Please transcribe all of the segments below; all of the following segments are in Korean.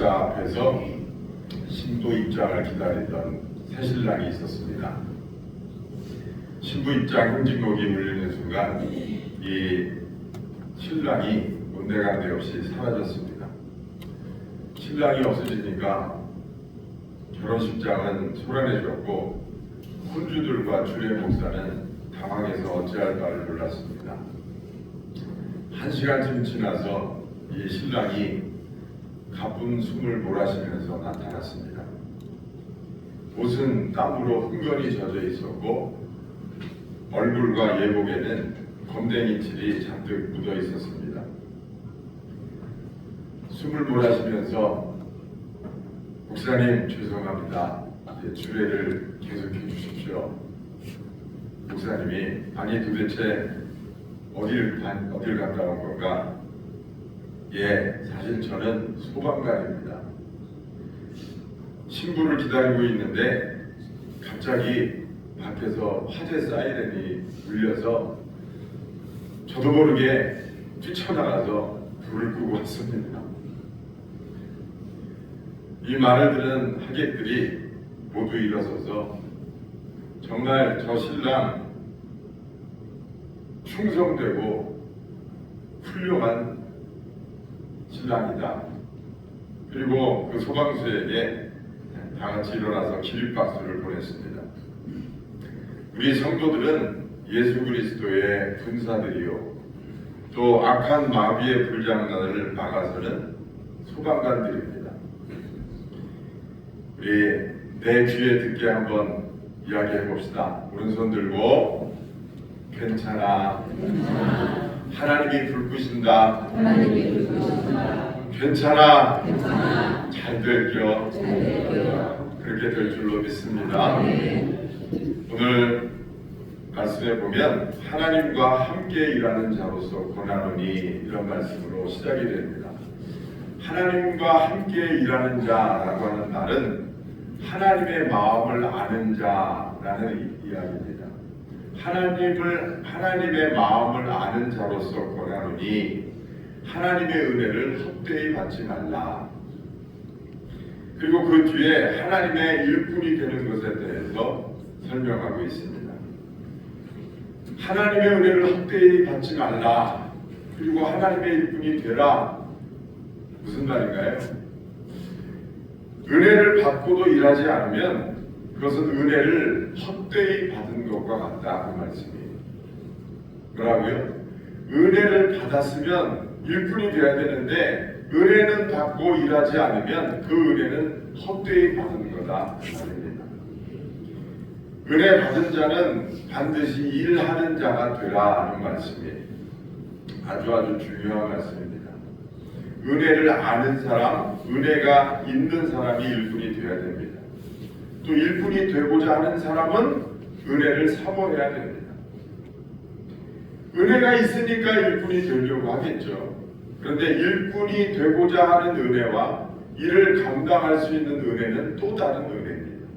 십자 앞에서 신부 입장을 기다리던 새신랑이 있었습니다. 신부 입장 행진곡이 울리는 순간 이 신랑이 온데간데 없이 사라졌습니다. 신랑이 없어지니까 결혼식장은 소란해졌고 혼주들과 주례 목사는 당황해서 어찌할 바를 몰랐습니다. 1시간쯤 지나서 이 신랑이 가쁜 숨을 몰아쉬면서 나타났습니다. 옷은 땀으로 흥건히 젖어 있었고 얼굴과 예복에는 검댕이 칠이 잔뜩 묻어 있었습니다. 숨을 몰아쉬면서 목사님 죄송합니다. 주례를 계속해 주십시오. 목사님이 아니 도대체 어딜 갔다 온 건가? 예, 사실 저는 소방관입니다. 신부를 기다리고 있는데 갑자기 밖에서 화재 사이렌이 울려서 저도 모르게 뛰쳐나가서 불을 끄고 왔습니다. 이 말을 들은 하객들이 모두 일어서서 정말 저 신랑 충성되고 훌륭한 신랑이다. 그리고 그 소방수에게 다 같이 일어나서 기립박수를 보냈습니다. 우리 성도들은 예수 그리스도의 군사들이요 또 악한 마귀의 불장난을 막아서는 소방관들입니다. 우리 내 귀에 듣게 한번 이야기해 봅시다. 오른손 들고 괜찮아. 하나님이 불 끄신다. 괜찮아. 잘 될겨. 그렇게 될 줄로 믿습니다. 오늘 말씀에 보면 하나님과 함께 일하는 자로서 권하노니 이런 말씀으로 시작이 됩니다. 하나님과 함께 일하는 자라고 하는 말은 하나님의 마음을 아는 자라는 이야기입니다. 하나님의 마음을 아는 자로서 권하노니 하나님의 은혜를 헛되이 받지 말라. 그리고 그 뒤에 하나님의 일꾼이 되는 것에 대해서 설명하고 있습니다. 하나님의 은혜를 헛되이 받지 말라. 그리고 하나님의 일꾼이 되라. 무슨 말인가요? 은혜를 받고도 일하지 않으면 그것은 은혜를 헛되이 받은 것과 같다. 그 말씀이에요. 뭐라고요? 은혜를 받았으면 일꾼이 되어야 되는데 은혜는 받고 일하지 않으면 그 은혜는 헛되이 받은 거다. 그 말입니다. 은혜 받은 자는 반드시 일하는 자가 되라 하는 말씀이에요. 아주 중요한 말씀입니다. 은혜를 아는 사람, 은혜가 있는 사람이 일꾼이 되어야 됩니다. 또 일꾼이 되고자 하는 사람은 은혜를 사모해야 됩니다. 은혜가 있으니까 일꾼이 되려고 하겠죠. 그런데 일꾼이 되고자 하는 은혜와 이를 감당할 수 있는 은혜는 또 다른 은혜입니다.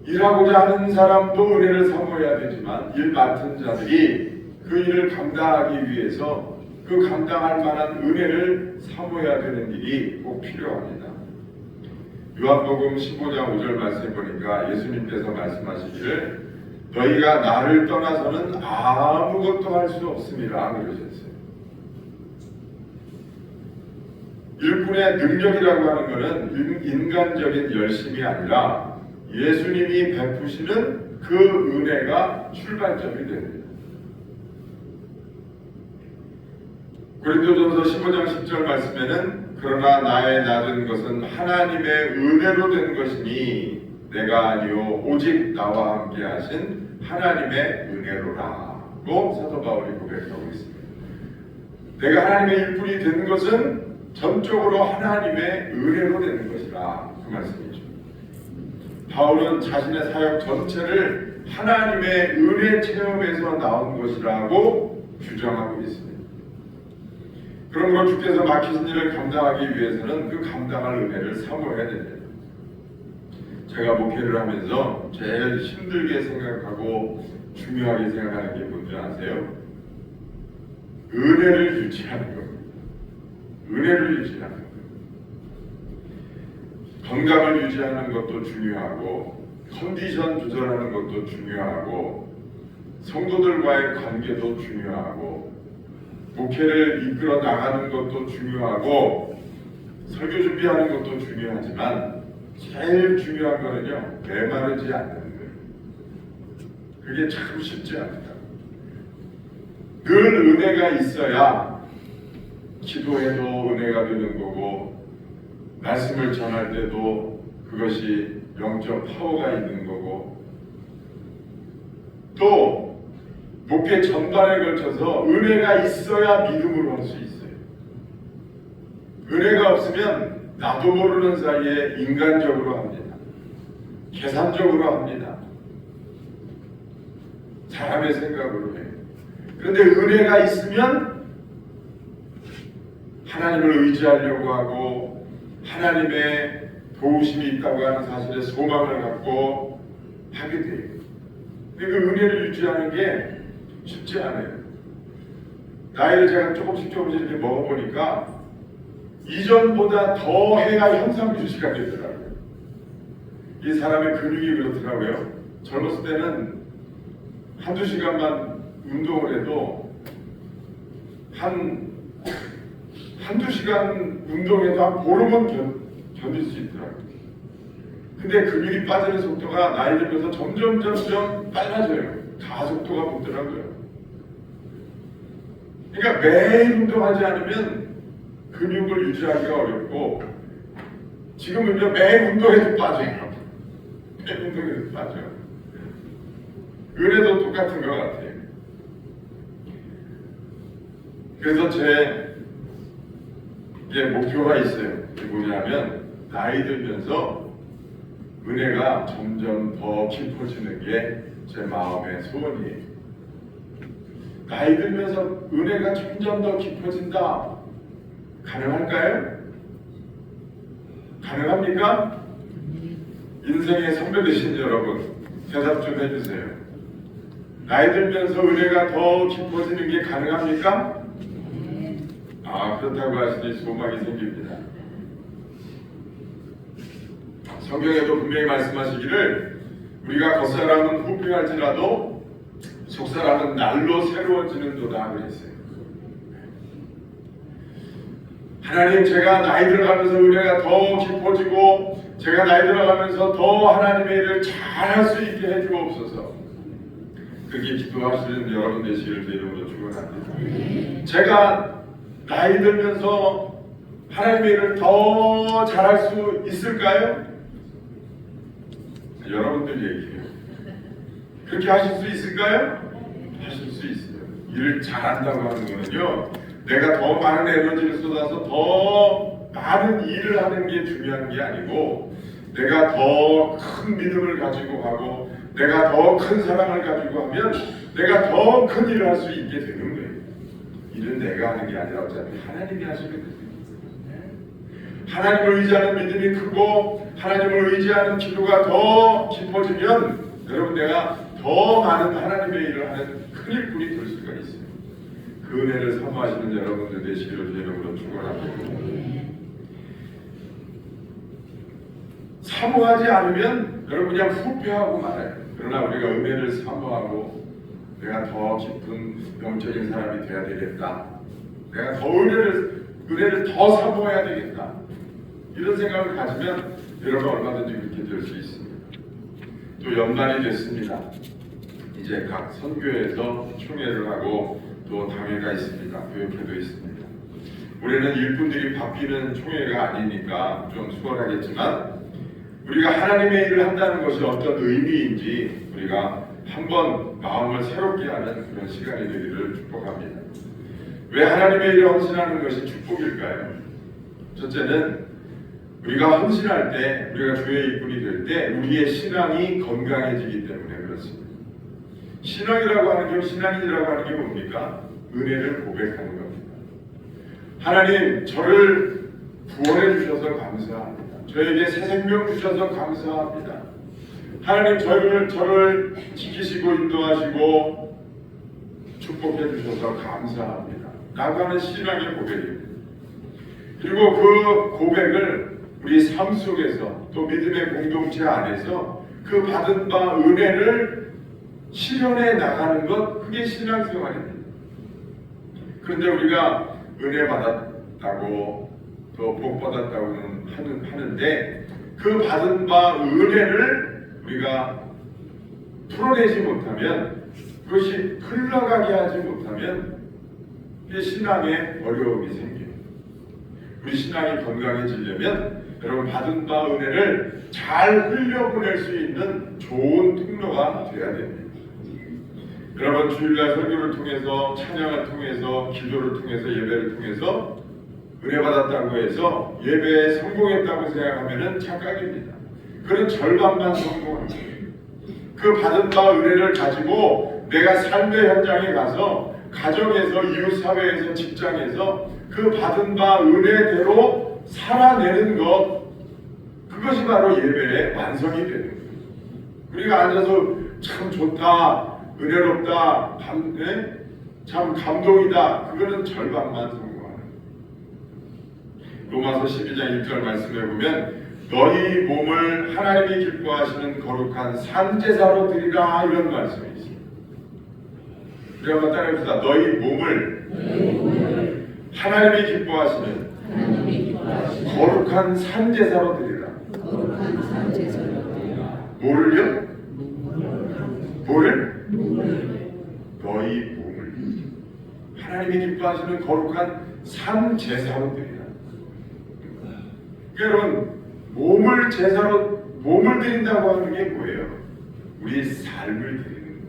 일하고자 하는 사람도 은혜를 사모해야 되지만 일 맡은 자들이 그 일을 감당하기 위해서 그 감당할 만한 은혜를 사모해야 되는 일이 꼭 필요합니다. 요한복음 15장 5절 말씀에 보니까 예수님께서 말씀하시기를 너희가 나를 떠나서는 아무것도 할 수 없습니다. 그러셨어요. 일꾼의 능력이라고 하는 것은 인간적인 열심이 아니라 예수님이 베푸시는 그 은혜가 출발점이 됩니다. 고린도전서 15장 10절 말씀에는 그러나 나의 낮은 것은 하나님의 은혜로 된 것이니 내가 아니요 오직 나와 함께 하신 하나님의 은혜로라고 사도 바울이 고백하고 있습니다. 내가 하나님의 일꾼이 된 것은 전적으로 하나님의 은혜로 되는 것이라 그 말씀이죠. 바울은 자신의 사역 전체를 하나님의 은혜 체험에서 나온 것이라고 주장하고 있습니다. 그러므로 주께서 맡기신 일을 감당하기 위해서는 그 감당할 은혜를 사모해야 됩니다. 제가 목회를 하면서 제일 힘들게 생각하고 중요하게 생각하는 게 뭔지 아세요? 은혜를 유지하는 겁니다. 은혜를 유지하는 거예요. 건강을 유지하는 것도 중요하고 컨디션 조절하는 것도 중요하고 성도들과의 관계도 중요하고 목회를 이끌어 나가는 것도 중요하고 설교 준비하는 것도 중요하지만 제일 중요한 거는요, 메마르지 않는 거예요. 그게 참 쉽지 않다. 늘 은혜가 있어야 기도해도 은혜가 되는 거고 말씀을 전할 때도 그것이 영적 파워가 있는 거고 또 목회 전반에 걸쳐서 은혜가 있어야 믿음으로 할 수 있어요. 은혜가 없으면 나도 모르는 사이에 인간적으로 합니다. 계산적으로 합니다. 사람의 생각으로 해요. 그런데 은혜가 있으면 하나님을 의지하려고 하고 하나님의 도우심이 있다고 하는 사실에 소망을 갖고 하게 돼요. 근데 그 은혜를 유지하는 게 쉽지 않아요. 나이를 제가 조금씩 이렇게 먹어보니까 이전보다 더 해야 현상 유지가 되더라고요. 이 사람의 근육이 그렇더라고요. 젊었을 때는 한두 시간만 운동을 해도 한두 시간 운동해도 한 보름은 견딜 수 있더라고요. 근데 근육이 빠지는 속도가 나이 들면서 점점 빨라져요. 가속도가 붙더라고요. 그러니까 매일 운동하지 않으면 근육을 유지하기가 어렵고 지금은요 매일 운동해도 빠져요. 매일 운동해도 빠져요. 은혜도 똑같은 것 같아요. 그래서 제 목표가 있어요. 그게 뭐냐면 나이 들면서 은혜가 점점 더 깊어지는 게 제 마음의 소원이에요. 나이 들면서 은혜가 점점 더 깊어진다. 가능할까요? 가능합니까? 인생의 선배 되신 여러분 대답 좀 해주세요. 나이 들면서 은혜가 더 깊어지는 게 가능합니까? 그렇다고 하시니 소망이 생깁니다. 성경에도 분명히 말씀하시기를 우리가 겉사람은 후패할지라도 속사람은 날로 새로워지는도다 그랬어요. 하나님, 제가 나이 들어가면서 은혜가 더 깊어지고 제가 나이 들어가면서 더 하나님의 일을 잘할 수 있게 해주옵소서. 그렇게 기도하시는 여러분 되시기를 이름으로 축원합니다. 제가 나이 들면서 하나님의 일을 더 잘할 수 있을까요? 여러분들 얘기해요. 그렇게 하실 수 있을까요? 하실 수 있어요. 일을 잘한다고 하는 거는요, 내가 더 많은 에너지를 쏟아서 더 많은 일을 하는 게 중요한 게 아니고 내가 더 큰 믿음을 가지고 하고 내가 더 큰 사랑을 가지고 하면 내가 더 큰 일을 할 수 있게 되는 거예요. 일은 내가 하는 게 아니라 어차피 하나님이 하시거든요. 하나님을 의지하는 믿음이 크고 하나님을 의지하는 기도가 더 깊어지면 여러분 내가 더 많은 하나님의 일을 하는 큰 일꾼이 될 수가 있어요. 그 은혜를 사모하시는 여러분들 되시기를 주님으로 축원합니다. 사모하지 않으면 여러분 그냥 후패하고 말아요. 그러나 우리가 은혜를 사모하고 내가 더 깊은 영적인 사람이 되어야 되겠다. 내가 더 은혜를 더 사모해야 되겠다. 이런 생각을 가지면 여러분 얼마든지 그렇게 될 수 있습니다. 또 연말이 됐습니다. 이제 각 선교에서 총회를 하고 또 당회가 있습니다. 교육회도 있습니다. 우리는 일꾼들이 바뀌는 총회가 아니니까 좀 수월하겠지만 우리가 하나님의 일을 한다는 것이 어떤 의미인지 우리가 한번 마음을 새롭게 하는 그런 시간이 되기를 축복합니다. 왜 하나님의 일을 헌신하는 것이 축복일까요? 첫째는 우리가 헌신할 때, 우리가 주의 일꾼이 될 때 우리의 신앙이 건강해지기 때문에 그렇습니다. 신앙이라고 하는 게, 신앙이라고 하는 게 뭡니까? 은혜를 고백하는 겁니다. 하나님, 저를 구원해 주셔서 감사합니다. 저에게 새 생명 주셔서 감사합니다. 하나님, 저를 지키시고 인도하시고 축복해 주셔서 감사합니다. 라고 하는 신앙의 고백입니다. 그리고 그 고백을 우리 삶 속에서 또 믿음의 공동체 안에서 그 받은 바 은혜를 실현해 나가는 것, 그게 신앙생활입니다. 그런데 우리가 은혜 받았다고 또 복 받았다고는 하는데 그 받은 바 은혜를 우리가 풀어내지 못하면, 그것이 흘러가게 하지 못하면 이게 신앙에 어려움이 생겨요. 우리 신앙이 건강해지려면 여러분 받은 바 은혜를 잘 흘려보낼 수 있는 좋은 통로가 되어야 됩니다. 여러분 주일날 설교를 통해서, 찬양을 통해서, 기도를 통해서, 예배를 통해서 은혜 받았다고 해서 예배에 성공했다고 생각하면 착각입니다. 그건 절반만 성공합니다. 그 받은 바 은혜를 가지고 내가 삶의 현장에 가서, 가정에서, 이웃사회에서, 직장에서 그 받은 바 은혜대로 살아내는 것, 그것이 바로 예배의 완성이 되는 거예요. 우리가 앉아서 참 좋다, 은혜롭다, 참 감동이다, 그거는 절반만 성공하는 거예요. 로마서 12장 1절 말씀해 보면 너희 몸을 하나님이 기뻐하시는 거룩한 산제사로 드리라, 이런 말씀이 있습니다. 우리 한번 따라해봅시다. 너희 몸을 하나님이 기뻐하시는 거룩한 산제사로 드리라. 뭐를요? 뭐를? 너희 몸을 하나님이 기뻐하시는 거룩한 산제사로 드리라. 여러분, 몸을 제사로, 몸을 드린다고 하는 게 뭐예요? 우리 삶을 드리는 거예요.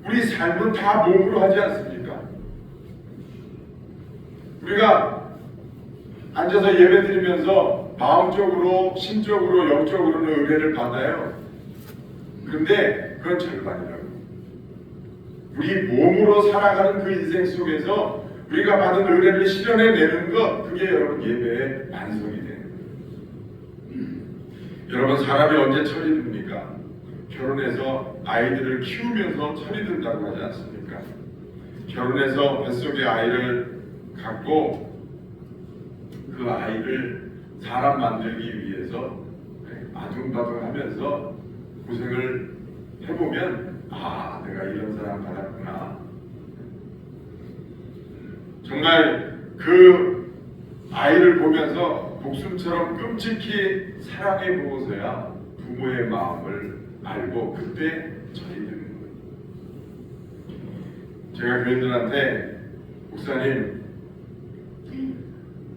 우리 삶은 다 몸으로 하지 않습니까? 우리가 앉아서 예배 드리면서 마음적으로, 심적으로, 영적으로는 은혜를 받아요. 그런데 그건 절반이라고. 우리 몸으로 살아가는 그 인생 속에서 우리가 받은 은혜를 실현해내는 것, 그게 여러분 예배의 완성이 되는 거예요. 여러분, 사람이 언제 철이 듭니까? 결혼해서 아이들을 키우면서 철이 든다고 하지 않습니까? 결혼해서 뱃속에 아이를 갖고 그 아이를 사람 만들기 위해서 아둥바둥하면서 고생을 해보면, 아, 내가 이런 사람 받았구나. 정말 그 아이를 보면서 목숨처럼 끔찍히 사랑해 보고서야 부모의 마음을 알고 그때 철이 드는 거예요. 제가 교인들한테 목사님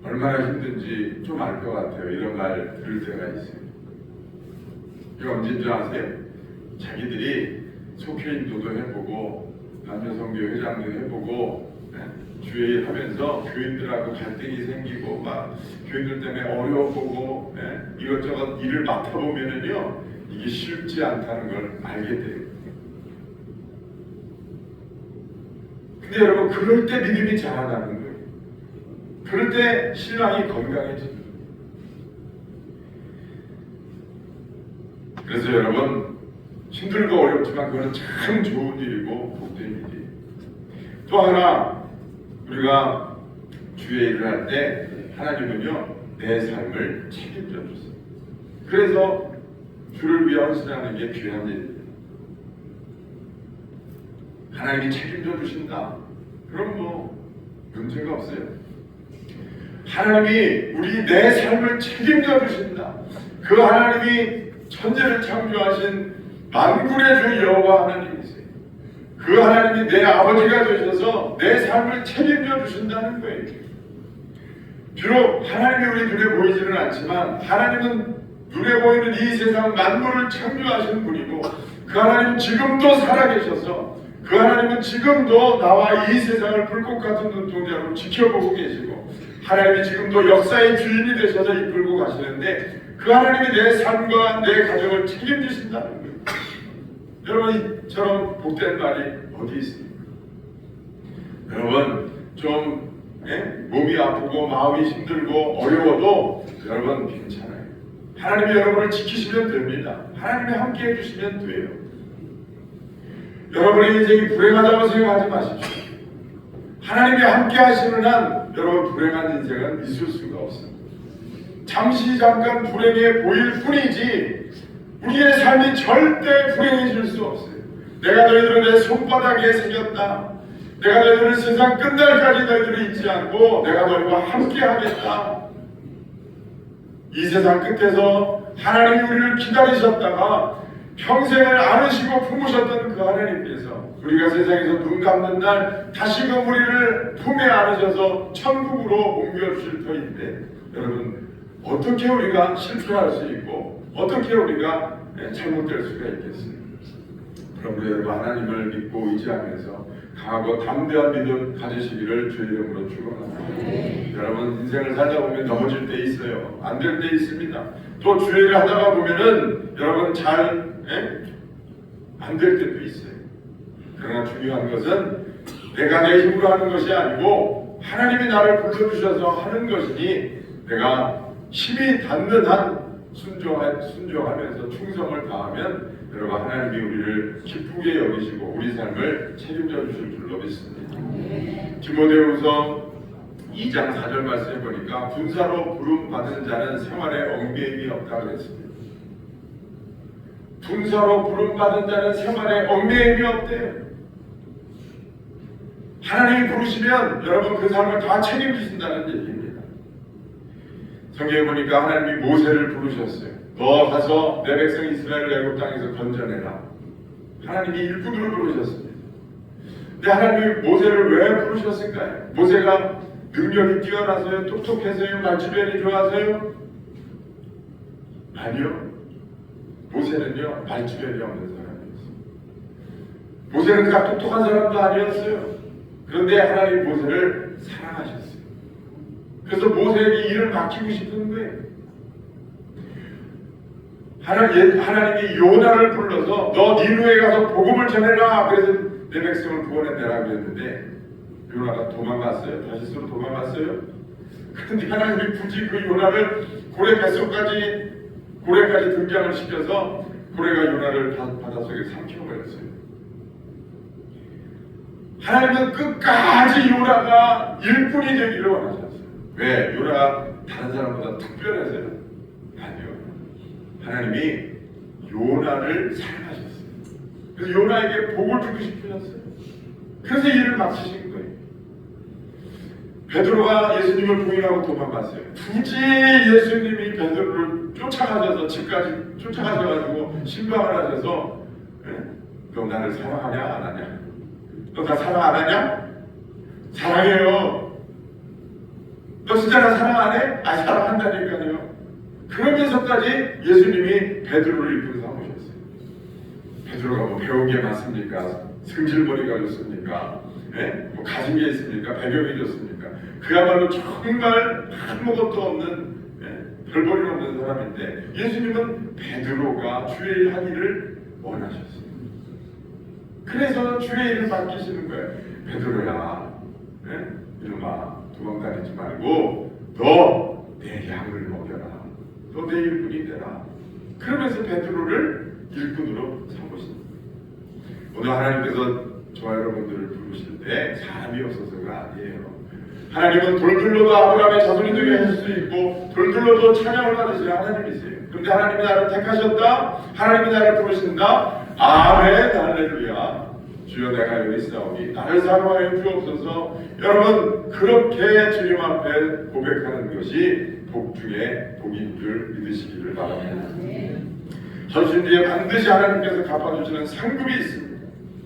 얼마나 힘든지 좀 알 것 같아요, 이런 말 들을 때가 있어요. 이게 언제인 줄 아세요? 자기들이 속회인도도 해보고 남녀성교 회장도 해보고 주일 하면서 교인들하고 갈등이 생기고 막 교인들 때문에 어려워보고 이것저것 일을 맡아보면은요, 이게 쉽지 않다는 걸 알게 돼요. 근데 여러분, 그럴 때 믿음이 자라나는 거예요. 그럴 때 신앙이 건강해집니다. 그래서 여러분, 힘들고 어렵지만 그거는 참 좋은 일이고 복된 일이에요. 또 하나, 우리가 주의 일을 할 때 하나님은요, 내 삶을 책임져 주세요. 그래서 주를 위해 헌신하는 게 귀한 일입니다. 하나님이 책임져 주신다, 그럼 뭐 문제가 없어요. 하나님이 우리 내 삶을 책임져 주신다, 그 하나님이 천지를 창조하신 만군의 주 여호와 하나님이세요. 그 하나님이 내 아버지가 되셔서 내 삶을 책임져 주신다는 거예요. 비록 하나님이 우리 눈에 보이지는 않지만 하나님은 눈에 보이는 이 세상 만물을 창조하신 분이고, 그 하나님 지금도 살아계셔서 그 하나님은 지금도 나와 이 세상을 불꽃 같은 눈동자로 지켜보고 계시고, 하나님이 지금도 역사의 주인이 되셔서 이끌고 가시는데, 그 하나님이 내 삶과 내 가정을 책임지신다는 거예요. 여러분, 이처럼 복된 말이 어디 있습니까? 여러분, 좀 몸이 아프고 마음이 힘들고 어려워도 여러분 괜찮아요. 하나님이 여러분을 지키시면 됩니다. 하나님이 함께 해주시면 돼요. 여러분의 인생이 불행하다고 생각하지 마십시오. 하나님이 함께 하시는 한 여러분 불행한 인생은 있을 수가 없습니다. 잠시 잠깐 불행해 보일 뿐이지 우리의 삶이 절대 불행해질 수 없어요. 내가 너희들을 내 손바닥에 새겼다. 내가 너희들을 세상 끝날까지 너희들을 잊지 않고 내가 너희와 함께 하겠다. 이 세상 끝에서 하나님이 우리를 기다리셨다가 평생을 안으시고 품으셨던 그 하나님께서 우리가 세상에서 눈 감는 날 다시금 우리를 품에 안으셔서 천국으로 옮겨주실 터인데 여러분 어떻게 우리가 실패할 수 있고 어떻게 우리가 잘못될 수가 있겠어요? 그럼 우리 여러분 하나님을 믿고 의지하면서 강하고 담대한 믿음 가지시기를 주의 이름으로 축원합니다. 여러분 인생을 살다 보면 넘어질 때 있어요. 안 될 때 있습니다. 또 주의를 하다가 보면은 여러분 잘 안 될 때도 있어요. 그러나 중요한 것은 내가 내 힘으로 하는 것이 아니고 하나님이 나를 불러주셔서 하는 것이니 내가 힘이 닿는 한 순종하면서 충성을 다하면 여러분 하나님이 우리를 기쁘게 여기시고 우리 삶을 책임져 주실 줄로 믿습니다. 디모데후서 2장 4절 말씀해 보니까 군사로 부름받은 자는 생활에 얽매임이 없다고 했습니다. 군사로 부름받은 자는 생활에 얽매임이 없대요. 하나님이 부르시면 여러분 그 삶을 다 책임지신다는 얘기입니다. 성경에 보니까 하나님이 모세를 부르셨어요. 너 가서 내 백성 이스라엘을 애굽 땅에서 건져내라. 하나님이 일꾼으로 부르셨습니다. 근데 하나님이 모세를 왜 부르셨을까요? 모세가 능력이 뛰어나서요? 똑똑해서요? 말주변이 좋아서요? 아니요. 모세는요 말주변이 없는 사람이었어요. 모세는 다 똑똑한 사람도 아니었어요. 그런데 하나님 모세를 사랑하셨어요. 그래서 모세에게 일을 맡기고 싶은 거예요. 하나님이 요나를 불러서 너 니누에 가서 복음을 전해라. 그래서 내 백성을 구원해내라 그랬는데 요나가 도망갔어요. 다시스로 도망갔어요. 그런데 하나님이 굳이 그 요나를 고래 뱃속까지 고래까지 등장을 시켜서 고래가 요나를 바닷속에 삼켜버렸어요. 하나님은 끝까지 요나가 일꾼이 되기를 원하셨어요. 왜? 요나가 다른 사람보다 특별해서요? 아니요. 하나님이 요나를 사랑하셨어요. 그래서 요나에게 복을 주고 싶으셨어요. 그래서 일을 맡으신 거예요. 베드로가 예수님을 부인하고 도망갔어요. 굳이 예수님이 베드로를 쫓아가셔서 집까지 쫓아가셔가지고 신방을 하셔서 너 나를 사랑하냐 안 하냐? 너 나 사랑 안 하냐? 사랑해요. 너 진짜 나 사랑 안 해? 아 사랑한다니까요. 그러면서까지 예수님이 베드로를 일꾼 삼으셨어요. 베드로가 뭐 배운 게 많습니까? 승질머리가 좋습니까? 뭐 가진 게 있습니까? 배경이 좋습니까? 그야말로 정말 아무것도 없는 별볼일 없는 사람인데 예수님은 베드로가 주의 일 하기를 원하셨어요. 그래서 주의 일을 맡기시는 거예요. 베드로야, 이놈아 도망다니지 말고 너 내 양을 먹여라. 너 내 일꾼이 되라. 그러면서 베드로를 일꾼으로 삼으신 거예요. 오늘 하나님께서 저와 여러분들을 부르실 때 사람이 없어서가 아니에요. 하나님은 돌들로도 아브라함의 자손이 되게 하실 수 있고 돌들로도 찬양을 받으시는 하나님이세요. 그런데 하나님이 나를 택하셨다. 하나님이 나를 부르신다. 아멘 할렐루야. 주여 내가 여기 있사오니 나를 사랑하여 주옵소서. 여러분 그렇게 주님 앞에 고백하는 것이 복 중에 복인 줄 믿으시기를 바랍니다. 전신 뒤에 반드시 하나님께서 갚아주시는 상급이 있습니다.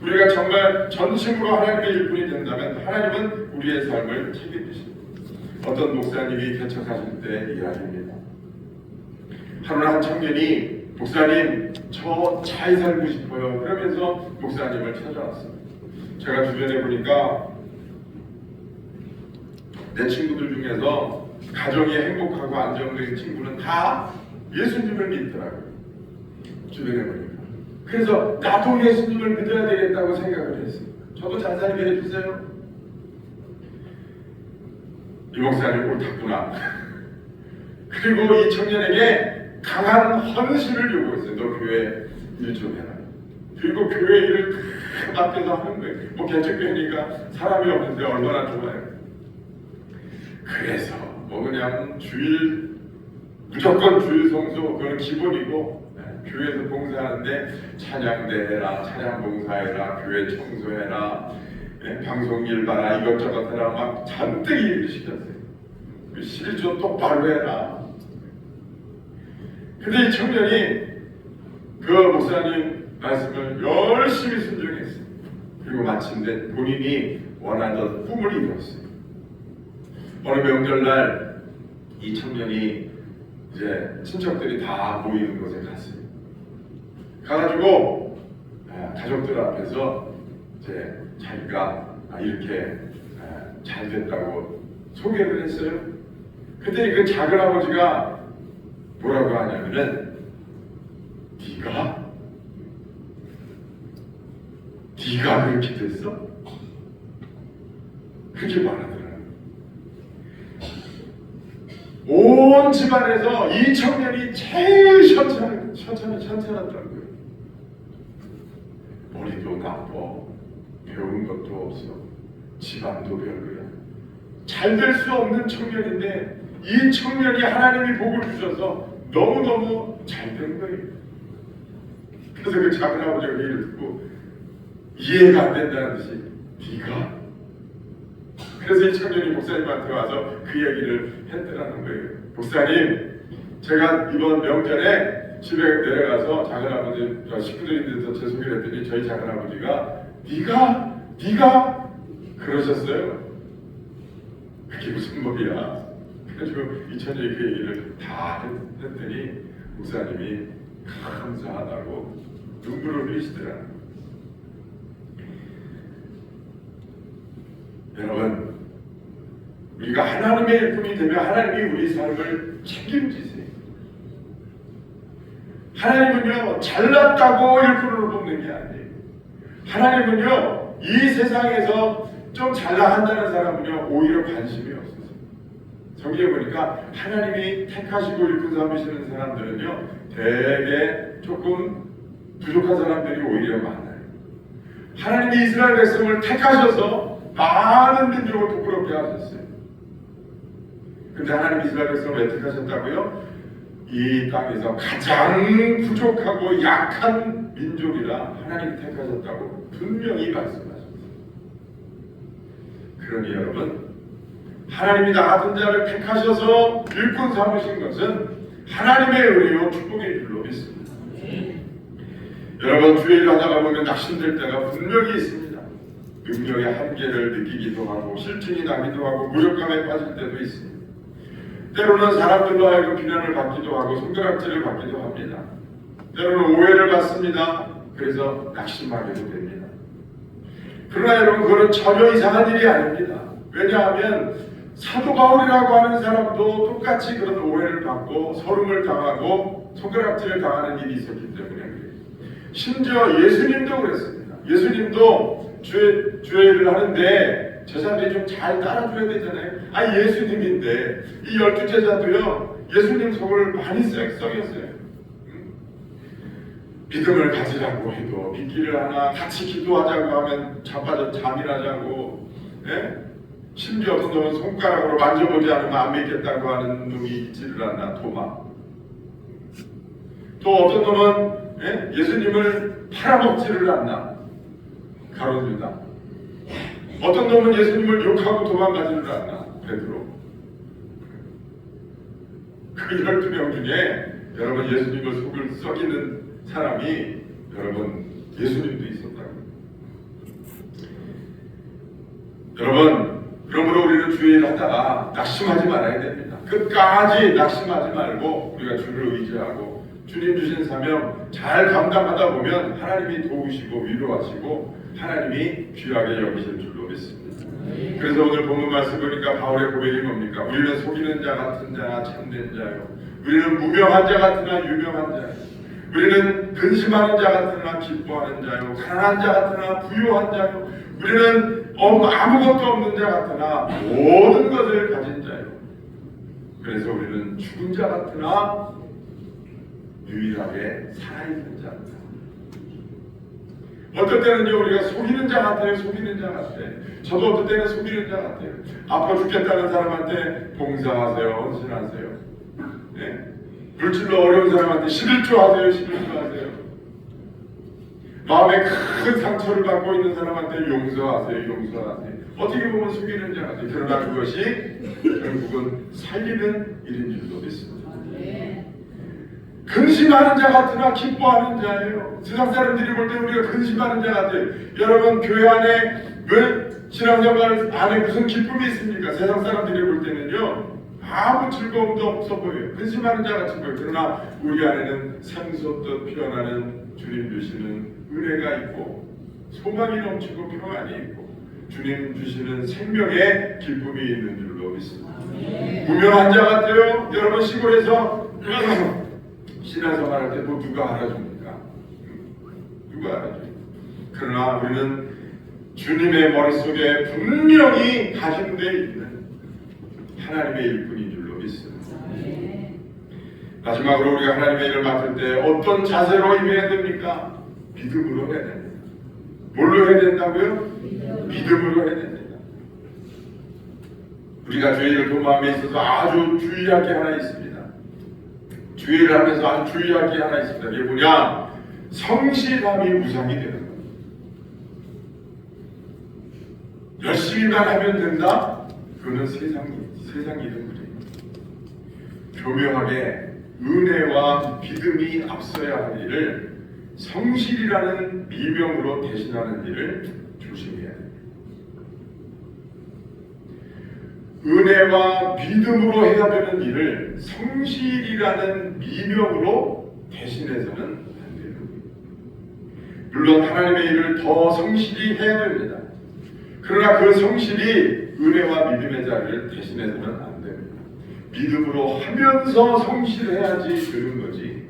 우리가 정말 전심으로 하나님의 일꾼이 된다면 하나님은 우리의 삶을 책임지십니다. 어떤 목사님이 개척하실 때 이야기입니다. 하루는 한 청년이 목사님 저 잘 살고 싶어요. 그러면서 목사님을 찾아왔습니다. 제가 주변에 보니까 내 친구들 중에서 가정이 행복하고 안정된 친구는 다 예수님을 믿더라고요. 주변에 보니까. 그래서 나도 예수님을 믿어야 되겠다고 생각을 했어요. 저도 잘 살게 해주세요. 이 목사님 옳았구나. 그리고 이 청년에게 강한 헌신을 요구했어요. 너 교회 일 좀 해라. 그리고 교회 일을 다 맡겨서 하는 거예요. 뭐 개척교회니까 사람이 없는데 얼마나 좋아요. 그래서 뭐 그냥 주일 무조건 주일 성수 그건 기본이고 교회에서 봉사하는데 찬양대 해라, 찬양 봉사해라, 교회 청소해라, 방송일 봐라, 이것저것 해라 막 잔뜩 일을 시켰어요. 실조 똑바로 해라. 근데 이 청년이 그 목사님 말씀을 열심히 순종했어요. 그리고 마침내 본인이 원하던 꿈을 이뤘어요. 어느 명절날 이 청년이 이제 친척들이 다 모이는 곳에 갔어요. 가가지고 가족들 앞에서 이제 자기가 이렇게 잘 됐다고 소개를 했어요. 그랬더니 그 작은 아버지가 뭐라고 하냐면은 네가 그렇게 됐어? 그렇게 말하더라고요. 온 집안에서 이 청년이 제일 현찮았더라고요. 머리도 나빠, 배운 것도 없어, 집안도 별로야. 잘 될 수 없는 청년인데 이 청년이 하나님이 복을 주셔서 너무너무 잘 된 거예요. 그래서 그 작은 아버지가 그 얘기를 듣고 이해가 안 된다는 듯이 네가? 그래서 이 청년이 목사님한테 와서 그 얘기를 했더라는 거예요. 목사님, 제가 이번 명절에 집에 내려가서 작은 아버지 식구들이 있는데서 제 소개를 했더니 저희 작은 아버지가 네가 그러셨어요. 그게 무슨 말이야? 그래가지고 이 청년이 그 얘기를 다 했더니 목사님이 감사하다고 눈물을 흘리시더라는 거예요. 여러분, 우리가 하나님의 일꾼이 되면 하나님이 우리 삶을 책임지세요. 하나님은요 잘났다고 일꾼으로 뽑는 게 아니에요. 하나님은요 이 세상에서 좀 잘나 한다는 사람은요 오히려 관심이 없어요. 성경에 보니까 하나님이 택하시고 일꾼 삼으시는 사람들은요 되게 조금 부족한 사람들이 오히려 많아요. 하나님이 이스라엘 백성을 택하셔서 많은 민족을 부끄럽게 하셨어요. 근데 하나님 이스라엘 백성을 왜 택하셨다고요? 이 땅에서 가장 부족하고 약한 민족이라 하나님이 택하셨다고 분명히 말씀하셨어요. 그러니 여러분, 하나님이 나 같은 자를 택하셔서 일꾼 삼으신 것은 하나님의 은혜요 축복의 줄로 믿습니다. 여러분, 주일을 하다가 보면 낙심될 때가 분명히 있습니다. 능력의 한계를 느끼기도 하고 실증이 나기도 하고 무력감에 빠질 때도 있습니다. 때로는 사람들로 하여금 비난을 받기도 하고 손가락질을 받기도 합니다. 때로는 오해를 받습니다. 그래서 낙심하게도 됩니다. 그러나 여러분, 그건 전혀 이상한 일이 아닙니다. 왜냐하면 사도 바울이라고 하는 사람도 똑같이 그런 오해를 받고 서름을 당하고 손가락질을 당하는 일이 있었기 때문에 그래요. 심지어 예수님도 그랬습니다. 예수님도 주일을 하는데 제자들이 좀 잘 따라줘야 되잖아요. 예수님인데 이 12제자도요 예수님 속을 많이 썩였어요. 믿음을 가지라고 해도 믿기를 하나, 같이 기도하자고 하면 자빠져 잠이라자고, 심지어 어떤 놈은 손가락으로 만져보지 않으면 안 믿겠다고 하는 놈이 있지를 않나, 도마. 또 어떤 놈은 예수님을 팔아먹지를 않나, 가롯유다. 어떤 놈은 예수님을 욕하고 도망가지를 않나, 베드로. 그 12명 중에 여러분 예수님을 속을 썩이는 사람이 여러분 예수님도 있었다고. 여러분, 그러므로 우리는 주일을 하다가 낙심하지 말아야 됩니다. 끝까지 낙심하지 말고 우리가 주를 의지하고 주님 주신 사명 잘 감당하다 보면 하나님이 도우시고 위로하시고 하나님이 귀하게 여기실 줄로 믿습니다. 그래서 오늘 본문 말씀 보니까 바울의 고백이 뭡니까? 우리는 속이는 자 같은 자나 참된 자요, 우리는 무명한 자 같으나 유명한 자요, 우리는 근심하는 자 같으나 기뻐하는 자요, 가난한 자 같으나 부유한 자요, 우리는 아무것도 없는 자 같으나 모든 것을 가진 자요. 그래서 우리는 죽은 자 같으나 유일하게 살아있는 자입니다. 어떨 때는요 우리가 속이는 자 같아요. 속이는 자 같아. 저도 어떨 때는 속이는 자 같아요. 아파 죽겠다는 사람한테 봉사하세요. 헌신하세요. 네? 물질로 어려운 사람한테 11조 하세요. 11조 하세요. 마음에 큰 상처를 받고 있는 사람한테 용서하세요. 용서하세요. 어떻게 보면 속이는 자 같아요. 그러나 그것이 결국은 살리는 일인 줄도 믿습니다. 근심하는 자 같으나 기뻐하는 자예요. 세상 사람들이 볼 때 우리가 근심하는 자 같아요. 여러분 교회 안에 왜 신앙생활 안에 무슨 기쁨이 있습니까? 세상 사람들이 볼 때는요 아무 즐거움도 없어 보여요. 근심하는 자 같이 보여요. 그러나 우리 안에는 샘솟듯 피어나는 주님 주시는 은혜가 있고 소망이 넘치고 평안이 있고 주님 주시는 생명의 기쁨이 있는 줄로 믿습니다. 무명한 자 같아요. 여러분 시골에서 신앙생활 할 때 뭐 누가 알아줍니까? 누가 알아줍니까? 그러나 우리는 주님의 머릿속에 분명히 각인되어 있는 하나님의 일꾼인 줄로 믿습니다. 마지막으로 우리가 하나님의 일을 맡을 때 어떤 자세로 임해야 됩니까? 믿음으로 해야 됩니다. 뭘로 해야 된다고요? 믿음으로 해야 됩니다. 우리가 주의 일을 도모함에 있어서 아주 주의할 게 하나 있습니다. 주의를 하면서 아주 주의할 게 하나 있습니다. 이게 뭐냐? 성실함이 무상이 되는 거예요. 열심히만 하면 된다? 그거는 세상 이름이에요. 교묘하게 은혜와 믿음이 앞서야 할 일을 성실이라는 미명으로 대신하는 일을 조심해야 됩니다. 은혜와 믿음으로 해야 되는 일을 성실이라는 미명으로 대신해서는 안 되는 거예요. 물론 하나님의 일을 더 성실히 해야 됩니다. 그러나 그 성실이 은혜와 믿음의 자리를 대신해서는 안 됩니다. 믿음으로 하면서 성실해야지 되는 거지.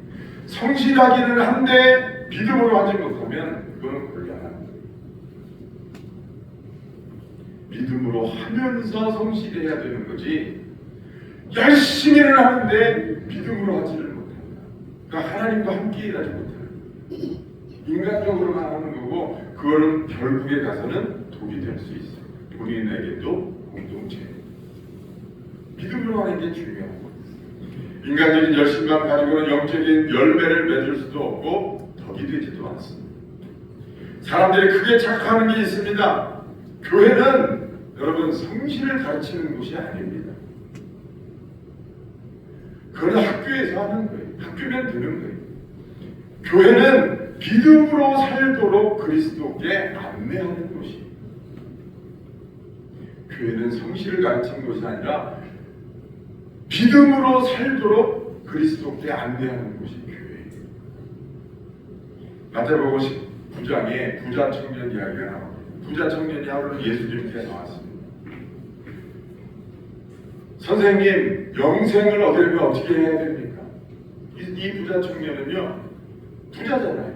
성실하기는 한데 믿음으로 하지 못하면 그건 곤란합니다. 믿음으로 하면서 성실해야 되는 거지. 열심히는 하는데 믿음으로 하지를 못합니다. 그러니까 하나님과 함께 일하지 못해요. 인간적으로만 하는 거고 그거는 결국에 가서는 독이 될 수 있어요. 본인에게도 공동체. 믿음으로 하는 게 중요하고 인간적인 열심만 가지고는 영적인 열매를 맺을 수도 없고 덕이 되지도 않습니다. 사람들이 크게 착각하는 게 있습니다. 교회는 여러분 성실을 가르치는 곳이 아닙니다. 그건 학교에서 하는 거예요. 학교면 되는 거예요. 교회는 믿음으로 살도록 그리스도께 안내하는 곳이에요. 교회는 성실을 가르치는 것이 아니라 믿음으로 살도록 그리스도께 안내하는 곳이 교회예요. 마태복음 19장에 부자 청년 이야기가 나옵니다. 부자 청년이 하루는 예수님께 나왔습니다. 선생님, 영생을 얻으려면 어떻게 해야 됩니까? 이 부자 청년은요, 부자잖아요.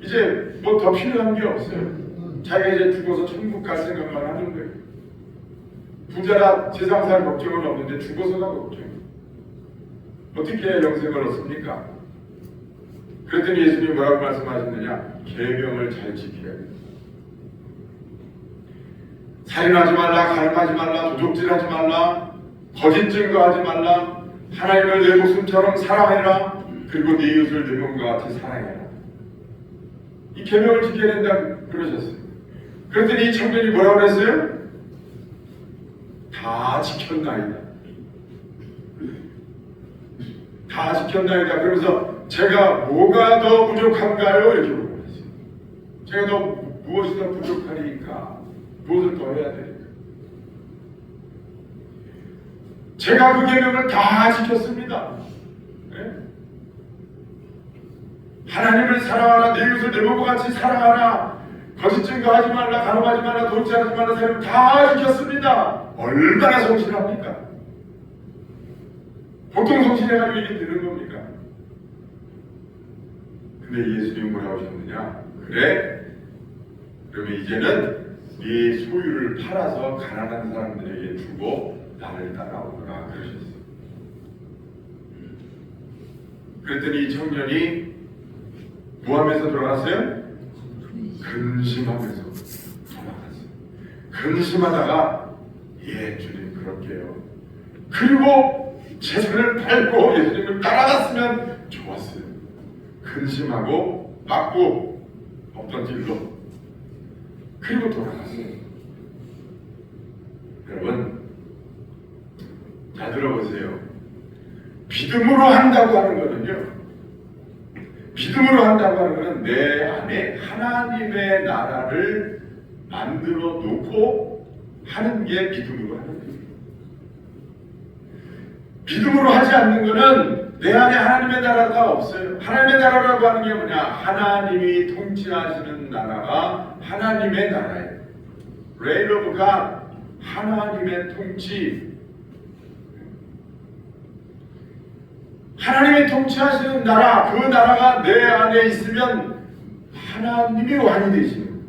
이제 뭐 더 필요한 게 없어요. 자기가 이제 죽어서 천국 갈 생각만 하는 거예요. 부자라 세상 살 걱정은 없는데 죽어서가 걱정이에요. 어떻게 영생을 얻습니까? 그랬더니 예수님이 뭐라고 말씀하셨느냐? 계명을 잘 지켜야 돼요. 살인하지 말라, 가늠하지 말라, 도둑질하지 말라, 거짓 증거하지 말라, 하나님을 내 목숨처럼 사랑해라, 그리고 네 이웃을 내 몸과 같이 사랑해라. 이 계명을 지켜야 된다 그러셨어요. 그랬더니 이 청년이 뭐라고 그랬어요? 다 지켰나이다. 다 지켰나이다. 그러면서 제가 뭐가 더 부족한가요? 이렇게 물어봤어요. 제가 더 무엇이 더 부족하니까? 무엇을 더 해야 되니까? 제가 그 계명을 다 지켰습니다. 네? 하나님을 사랑하라, 내 이웃을 내 몸과 같이 사랑하라, 거짓 증거하지 말라, 가늠하지 말라, 도둑질하지 말라, 사람을 다 지켰습니다. 얼마나 성실합니까? 보통 성실해가지고 이게 되는 겁니까? 근데 예수님이 뭐라고 하셨느냐? 그래? 그러면 이제는 네 소유를 팔아서 가난한 사람들에게 주고 나를 따라오거라 그러셨어요. 그랬더니 이 청년이 뭐 하면서 돌아갔어요? 근심하면서 돌아갔어요. 근심하다가 예 주님 그럴게요. 그리고 재산을 팔고 예수님을 따라갔으면 좋았어요. 근심하고 맞고 없던 길로 그리고 돌아갔어요. 여러분 잘 들어보세요. 믿음으로 한다고 하는 거는요, 믿음으로 한다고 하는 것은 내 안에 하나님의 나라를 만들어 놓고 하는 게 믿음으로 하는 거예요. 믿음으로 하지 않는 것은 내 안에 하나님의 나라가 없어요. 하나님의 나라라고 하는 게 뭐냐? 하나님이 통치하시는 나라가 하나님의 나라예요. Reign of God, 하나님의 통치. 하나님이 통치하시는 나라, 그 나라가 내 안에 있으면 하나님이 왕이 되시는 거예요.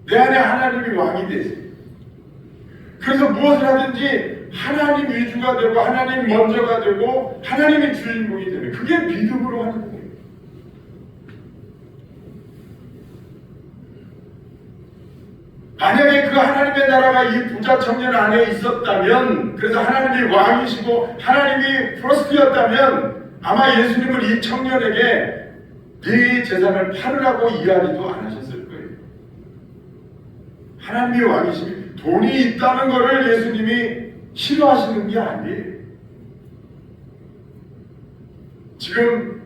내 안에 하나님이 왕이 되세요. 그래서 무엇을 하든지 하나님 위주가 되고 하나님 먼저가 되고 하나님이 주인공이 되는, 그게 믿음으로 하는 거예요. 만약에 그 하나님의 나라가 이 부자 청년 안에 있었다면, 그래서 하나님이 왕이시고 하나님이 프로스트였다면 아마 예수님은 이 청년에게 네 재산을 팔으라고 이야기도 안 하셨을 거예요. 하나님이 왕이시면 돈이 있다는 것을 예수님이 싫어하시는 게 아니에요. 지금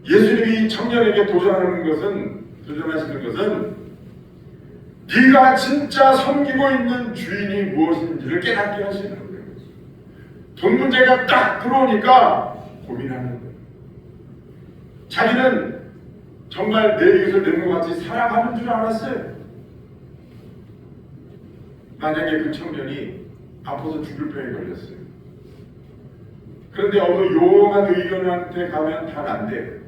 예수님이 청년에게 도전하시는 것은 네가 진짜 섬기고 있는 주인이 무엇인지를 깨닫게 하시는 거예요. 돈 문제가 딱 들어오니까 고민하는 거예요. 자기는 정말 내 이웃을 내 몸같이 사랑하는 줄 알았어요. 만약에 그 청년이 아파서 죽을 병에 걸렸어요. 그런데 어느 용한 의원한테 가면 다 난대요.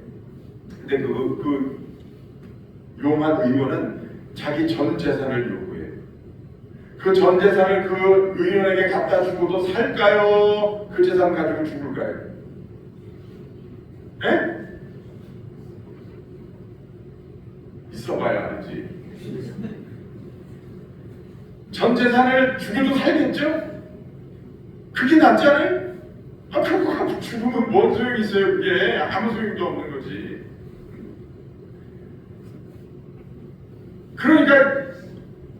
근데 그 용한 의원은 자기 전 재산을 요구해요. 그 전 재산을 그 의원에게 갖다 주고도 살까요? 그 재산 가지고 죽을까요? 예? 있어봐야 알지. 전 재산을 주고도 살겠죠? 그게 낫지 않아요? 그거 가지고 죽으면 뭔 소용이 있어요? 그게 아무 소용도 없는 거지. 그러니까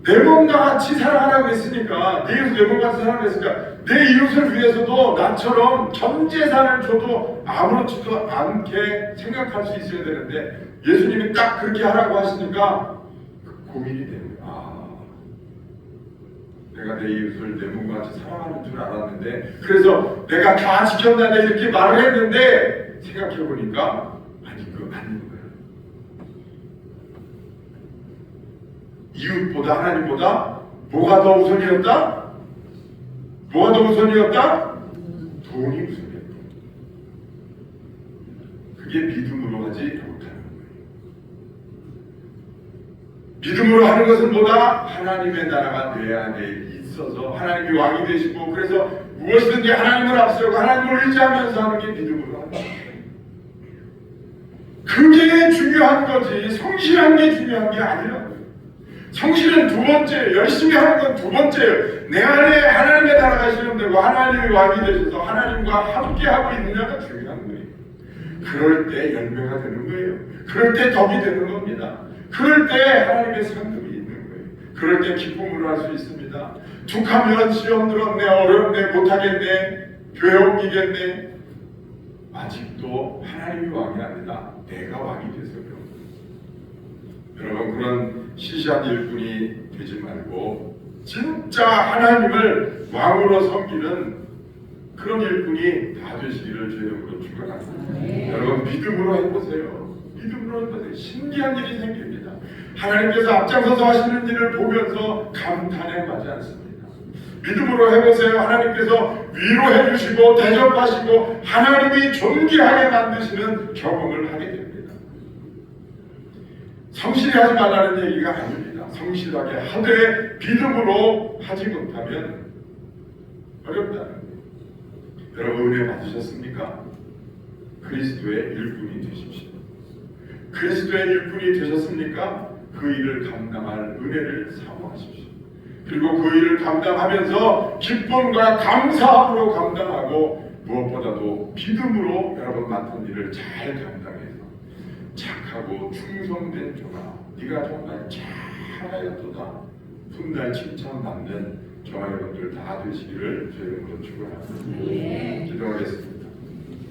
내 몸과 같이 사랑하라고 했으니까, 내 이웃을 내 몸과 같이 사랑하라고 했으니까 내 이웃을 위해서도 나처럼 전 재산을 줘도 아무렇지도 않게 생각할 수 있어야 되는데, 예수님이 딱 그렇게 하라고 하시니까 고민이 되는 거야. 내가 내 이웃을 내 몸과 같이 사랑하는 줄 알았는데, 그래서 내가 다 지켰는데 이렇게 말을 했는데, 생각해보니까 아니 그거 아닌 거야. 이웃보다 하나님보다 뭐가 더 우선이었다? 뭐가 더 우선이었다? 돈이 우선이었다. 그게 믿음으로 하지 못하는 거예요. 믿음으로 하는 것은 뭐다? 하나님의 나라가 내 안에 있어서 하나님이 왕이 되시고, 그래서 무엇이든지 하나님을 앞세우고 하나님을 의지하면서 하는 게 믿음으로 하는 거예요. 그게 중요한 거지, 성실한 게 중요한 게 아니라고요. 성실은 두 번째, 열심히 하는 건 두 번째예요. 내 안에 하나님의 나라가 실현되고 하나님이 왕이 되셔서 하나님과 함께하고 있느냐가 중요한 거예요. 그럴 때 열매가 되는 거예요. 그럴 때 덕이 되는 겁니다. 그럴 때 하나님의 상급이 있는 거예요. 그럴 때 기쁨으로 할 수 있습니다. 툭하면 시험 들었네, 어렵네, 못하겠네, 교회 옮기겠네. 아직도 하나님이 왕이 아니라 내가 왕이 돼서요. 여러분, 그런 시시한 일꾼이 되지 말고 진짜 하나님을 왕으로 섬기는 그런 일꾼이 다 되시기를 주의 이름으로 축원합니다. 여러분, 믿음으로 해보세요. 믿음으로 해보세요. 신기한 일이 생깁니다. 하나님께서 앞장서서 하시는 일을 보면서 감탄에 마지 않습니다. 믿음으로 해보세요. 하나님께서 위로해 주시고 대접하시고 하나님이 존귀하게 만드시는 경험을 하게 됩니다. 성실히 하지 말라는 얘기가 아닙니다. 성실하게 하되 믿음으로 하지 못하면 어렵다는 거예요. 여러분, 은혜 받으셨습니까? 그리스도의 일꾼이 되십시오. 그리스도의 일꾼이 되셨습니까? 그 그 일을 감당할 은혜를 사모하십시오. 그리고 그 일을 감당하면서 기쁨과 감사함으로 감당하고 무엇보다도 믿음으로 여러분 맡은 일을 잘 감당해서 착하고 충성된 종아 네가 정말 잘하였도다 훗날 칭찬받는 저와 여러분들 다 되시기를 주의 이름으로 축원합니다. 기도하겠습니다.